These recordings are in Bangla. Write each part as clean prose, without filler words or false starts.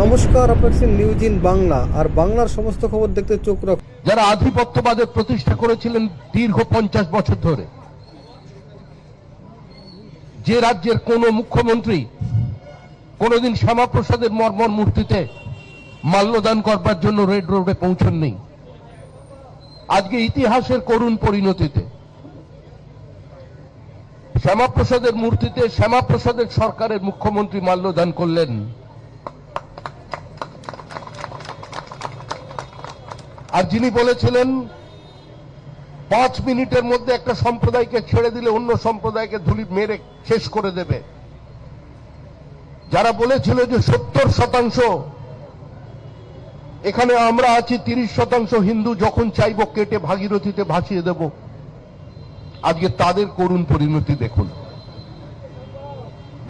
নমস্কার, আপনার নিউজ ইন বাংলা আর বাংলার সমস্ত খবর দেখতে চোখ রাখুন। যারা আধিপত্যবাদের প্রতিষ্ঠা করেছিলেন দীর্ঘ 50 বছর ধরে, যে রাজ্যের কোন মুখ্যমন্ত্রী কোনদিন শ্যামাপ্রসাদের মর্মর মূর্তিতে মাল্যদান করবার জন্য রেড রোডে পৌঁছননি, আজকে ইতিহাসের করুণ পরিণতিতে শ্যামাপ্রসাদের মূর্তিতে শ্যামাপ্রসাদের সরকারের মুখ্যমন্ত্রী মাল্যদান করলেন। আর যিনি বলেছিলেন 5 মিনিটের মধ্যে একটা সম্প্রদায়কে ছেড়ে দিলে অন্য সম্প্রদায়কে ধুলি মেরে শেষ করে দেবে, যারা বলেছিল যে 70% এখানে আমরা আছি, 30% হিন্দু যখন চাইব কেটে ভাগীরথীতে ভাসিয়ে দেব, আজকে তাদের করুণ পরিণতি দেখুন।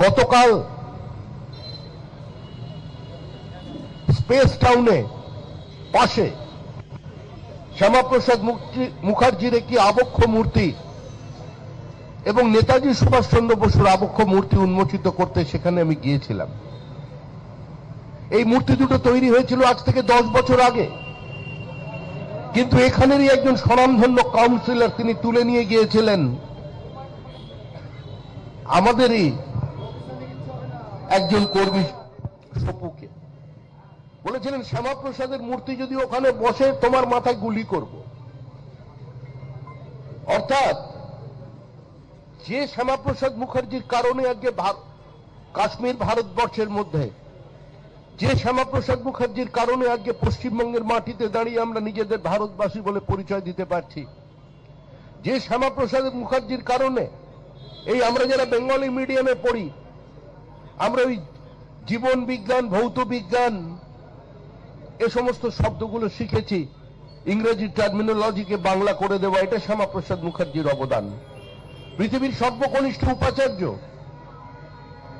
গতকাল স্পেস টাউনে পাশে শ্যামাপ্রসাদ মুখার্জির একটি আবক্ষ মূর্তি এবং নেতাজি সুভাষচন্দ্র বসুর আবক্ষ মূর্তি উন্মোচিত করতে সেখানে আমি গিয়েছিলাম। এই মূর্তি দুটো তৈরি হয়েছিল আজ থেকে 10 বছর আগে, কিন্তু এখানেরই একজন স্বনামধন্য কাউন্সিলর তিনি তুলে নিয়ে গিয়েছিলেন আমাদেরই একজন কর্মী সপুকে, বলেছিলেন শ্যামাপ্রসাদের মূর্তি যদি ওখানে বসে তোমার মাথায় গুলি করব। অর্থাৎ যে শ্যামাপ্রসাদ মুখার্জির কারণে আজকে কাশ্মীর ভারতবর্ষের মধ্যে, যে শ্যামাপ্রসাদ মুখার্জির কারণে আজকে পশ্চিমবঙ্গের মাটিতে দাঁড়িয়ে আমরা নিজেদের ভারতবাসী বলে পরিচয় দিতে পারছি, যে শ্যামাপ্রসাদ মুখার্জির কারণে এই আমরা যারা বেঙ্গলি মিডিয়ামে পড়ি, আমরা ওই জীবন বিজ্ঞান, ভৌত বিজ্ঞান এ সমস্ত শব্দগুলো শিখেছি, ইংরেজি টার্মিনোলজিকে বাংলা করে দেওয়া, এটা শ্যামাপ্রসাদ মুখার্জির অবদান। পৃথিবীর সর্বকনিষ্ঠ উপাচার্য,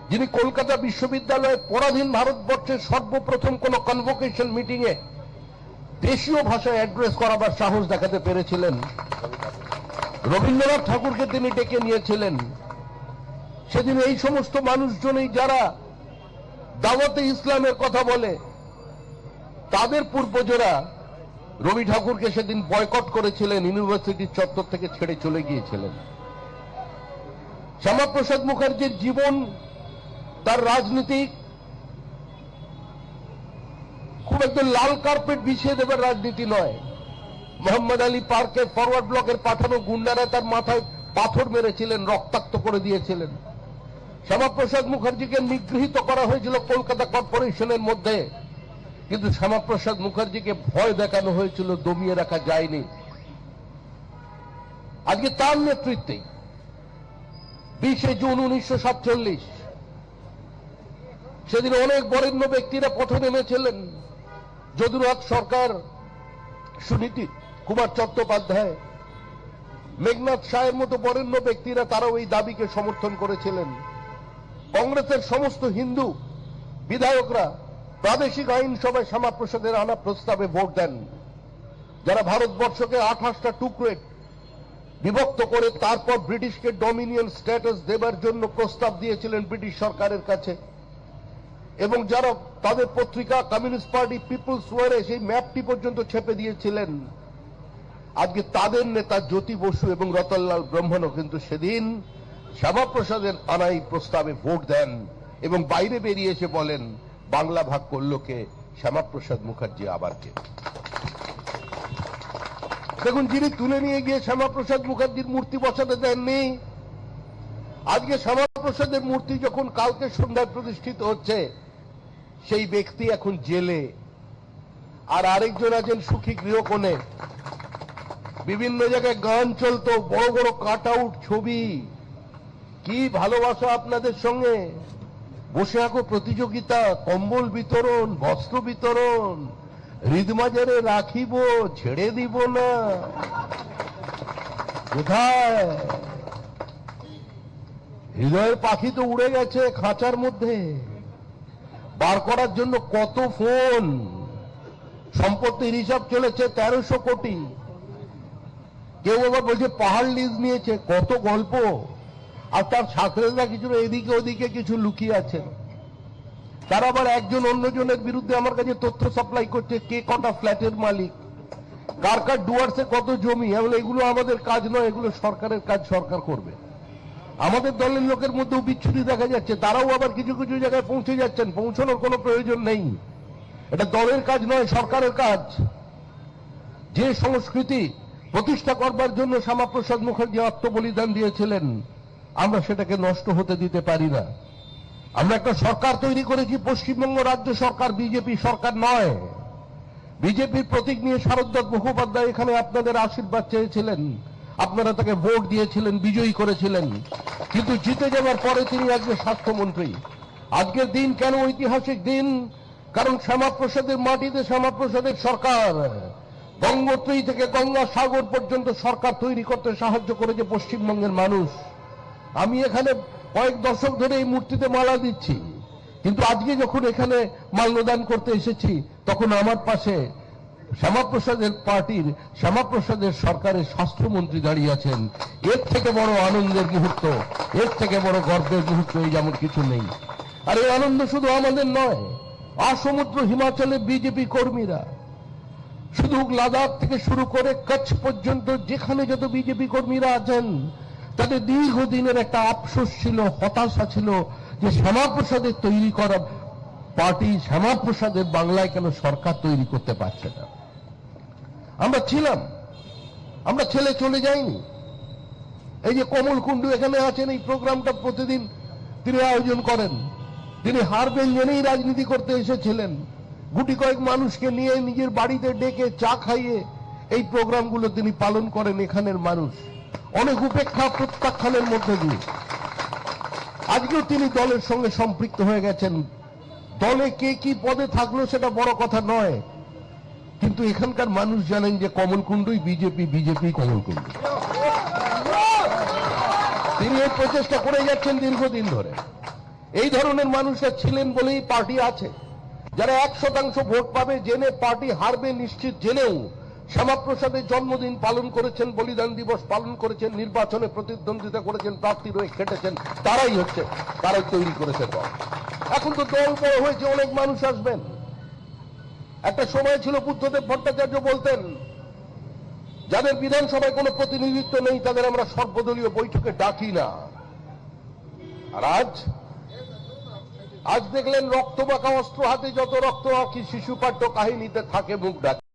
যিনি কলকাতা বিশ্ববিদ্যালয়ে পরাধীন ভারতবর্ষের সর্বপ্রথম কোন কনভোকেশন মিটিং এ দেশীয় ভাষায় অ্যাড্রেস করাবার সাহস দেখাতে পেরেছিলেন, রবীন্দ্রনাথ ঠাকুরকে তিনি ডেকে নিয়েছিলেন। সেদিন এই সমস্ত মানুষজনই যারা দাওয়াতে ইসলামের কথা বলে, তাদের পূর্বজরা রবি ঠাকুরকে সেদিন বয়কট করেছিলেন, ইউনিভার্সিটির চত্বর থেকে ছেড়ে চলে গিয়েছিলেন। শ্যামাপ্রসাদ মুখার্জির জীবন, তার রাজনীতি খুব একদম লাল কার্পেট বিছিয়ে দেবার রাজনীতি নয়। মোহাম্মদ আলী পার্কের ফরওয়ার্ড ব্লকের পাঠানো গুন্ডারা তার মাথায় পাথর মেরেছিলেন, রক্তাক্ত করে দিয়েছিলেন। শ্যামাপ্রসাদ মুখার্জিকে নিগৃহীত করা হয়েছিল কলকাতা কর্পোরেশনের মধ্যে, কিন্তু শ্যামাপ্রসাদ মুখার্জিকে ভয় দেখানো হয়েছিল, দমিয়ে রাখা যায়নি। আজকে তার নেতৃত্বে 20 জুন 1947 সেদিন অনেক বরেণ্য ব্যক্তিরা পথে নেমেছিলেন। যদুনাথ সরকার, সুনীতি কুমার চট্টোপাধ্যায়, মেঘনাথ সাহের মতো বরেণ্য ব্যক্তিরা তারাও এই দাবিকে সমর্থন করেছিলেন। কংগ্রেসের সমস্ত হিন্দু বিধায়করা প্রাদেশিক আইনসভায় শ্যামাপ্রসাদের আনা প্রস্তাবে ভোট দেন, যারা ভারতবর্ষকে 28টা টুকরো বিভক্ত করে তারপর ব্রিটিশকে ডমিনিয়ন স্ট্যাটাস দেবার জন্য প্রস্তাব দিয়েছিলেন ব্রিটিশ সরকারের কাছে, এবং যারা তাদের পত্রিকা কমিউনিস্ট পার্টি পিপলস ওয়ারে সেই ম্যাপটি পর্যন্ত ছেপে দিয়েছিলেন। আজকে তাদের নেতা জ্যোতি বসু এবং রতনলাল ব্রহ্মণও কিন্তু সেদিন শ্যামাপ্রসাদের আনাই প্রস্তাবে ভোট দেন এবং বাইরে বেরিয়ে এসে বলেন বাংলা ভাগ করলো কে? শ্যামাপ্রসাদ মুখার্জি আবার কে? দেখুন, যিনি তুলে নিয়ে গিয়ে শ্যামাপ্রসাদ মুখার্জির মূর্তি বসাতে দেননি, আজকে শ্যামাপ্রসাদের মূর্তি যখন কালকে সন্ধ্যায় প্রতিষ্ঠিত হচ্ছে, সেই ব্যক্তি এখন জেলে, আর আরেকজন আছেন সুখী গৃহকোণে। বিভিন্ন জায়গায় গান চলতো, বড় বড় কাট আউট ছবি, কি ভালোবাসা আপনাদের সঙ্গে, বসে আঁকো প্রতিযোগিতা, কম্বল বিতরণ, বস্ত্র বিতরণ, হৃদমাজারে রাখিব, ছেড়ে দিব না। কোথায়? হৃদয়ের পাখি তো উড়ে গেছে খাঁচার মধ্যে। বার করার জন্য কত ফোন, সম্পত্তির হিসাব চলেছে 1300 কোটি। কেউ আবার বলছে পাহাড় লিজ নিয়েছে, কত গল্প। আর তার সাকরেদা কিছু এদিকে ওদিকে কিছু লুকিয়ে আছেন। তারা আবার একজন অন্যজনের বিরুদ্ধে আমার কাছে তথ্য সাপ্লাই করছে, কে কটা ফ্ল্যাটের মালিক, কার কার ডুয়ার্সে কত জমি। এগুলো আমাদের কাজ নয়, এগুলো সরকারের কাজ, সরকার করবে। আমাদের দলের লোকের মধ্যেও বিচ্ছুরি দেখা যাচ্ছে, তারাও আবার কিছু কিছু জায়গায় পৌঁছে যাচ্ছেন, পৌঁছানোর কোনো প্রয়োজন নেই। এটা দলের কাজ নয়, সরকারের কাজ। যে সংস্কৃতি প্রতিষ্ঠা করবার জন্য শ্যামাপ্রসাদ মুখার্জি আত্মবলিদান দিয়েছিলেন, আমরা সেটাকে নষ্ট হতে দিতে পারি না। আমরা একটা সরকার তৈরি করেছি, পশ্চিমবঙ্গ রাজ্য সরকার, বিজেপি সরকার নয়। বিজেপির প্রতীক নিয়ে শারদদাস মুখোপাধ্যায় এখানে আপনাদের আশীর্বাদ চেয়েছিলেন, আপনারা তাকে ভোট দিয়েছিলেন, বিজয়ী করেছিলেন, কিন্তু জিতে যাওয়ার পরে তিনি আজকে স্বাস্থ্যমন্ত্রী। আজকের দিন কেন ঐতিহাসিক দিন? কারণ শ্যামাপ্রসাদের মাটিতে শ্যামাপ্রসাদের সরকার গঙ্গোত্রী থেকে গঙ্গা সাগর পর্যন্ত সরকার তৈরি করতে সাহায্য করেছে পশ্চিমবঙ্গের মানুষ। আমি এখানে কয়েক দশক ধরে এই মূর্তিতে মালা দিচ্ছি, কিন্তু আজকে যখন এখানে মাল্যদান করতে এসেছি, তখন আমার পাশে শ্যামাপ্রসাদের পার্টির, শ্যামাপ্রসাদের সরকারের স্বাস্থ্যমন্ত্রী দাঁড়িয়ে আছেন। এর থেকে বড় আনন্দের মুহূর্ত, এর থেকে বড় গর্বের মুহূর্ত এই যেমন কিছু নেই। আর এই আনন্দ শুধু আমাদের নয়, আসমুদ্র হিমাচলের বিজেপি কর্মীরা, শুধু লাদাখ থেকে শুরু করে কচ্ছ পর্যন্ত যেখানে যত বিজেপি কর্মীরা আছেন, তাদের দীর্ঘদিনের একটা আফসোস ছিল, হতাশা ছিল যে শ্যামাপ্রসাদের তৈরি করা পার্টি, শ্যামাপ্রসাদের বাংলায় কেন সরকার তৈরি করতে পারছে না। আমরা ছিলাম, আমরা ছেলে চলে যাইনি। এই যে কমল কুণ্ডু এখানে আছেন, এই প্রোগ্রামটা প্রতিদিন তিনি আয়োজন করেন। তিনি হারবেন জেনেই রাজনীতি করতে এসেছিলেন। গুটি কয়েক মানুষকে নিয়ে নিজের বাড়িতে ডেকে চা খাইয়ে এই প্রোগ্রামগুলো তিনি পালন করেন। এখানের মানুষ অনেক উপেক্ষা প্রত্যাখ্যানের মধ্যে দিয়ে আজকেও তিনি দলের সঙ্গে সম্পৃক্ত হয়ে গেছেন। দলে কে কি পদে থাকলো সেটা বড় কথা নয়, কিন্তু এখানকার মানুষ জানেন যে কমল কুণ্ডুই বিজেপি, বিজেপি কমল কুণ্ডু। তিনি এই প্রচেষ্টা করে যাচ্ছেন দীর্ঘদিন ধরে। এই ধরনের মানুষরা ছিলেন বলেই পার্টি আছে। যারা 1% ভোট পাবে জেনে পার্টি হারবে নিশ্চিত জেনেও শ্যামাপ্রসাদের জন্মদিন পালন করেছেন, বলিদান দিবস পালন করেছেন, নির্বাচনে প্রতিদ্বন্দ্বিতা করেছেন, প্রার্থী হয়ে খেটেছেন, তারাই তৈরি করেছে দল। এখন তো দল বড় হয়েছে, অনেক মানুষ আসবেন। একটা সময় ছিল বুদ্ধদেব ভট্টাচার্য বলতেন, যাদের বিধানসভায় কোনো প্রতিনিধিত্ব নেই তাদের আমরা সর্বদলীয় বৈঠকে ডাকি না। আর আজ দেখলেন রক্তমাখা অস্ত্র হাতে যত রক্ত, কি শিশু পাঠ্য কাহিনীতে থাকে মুখ ডাকে।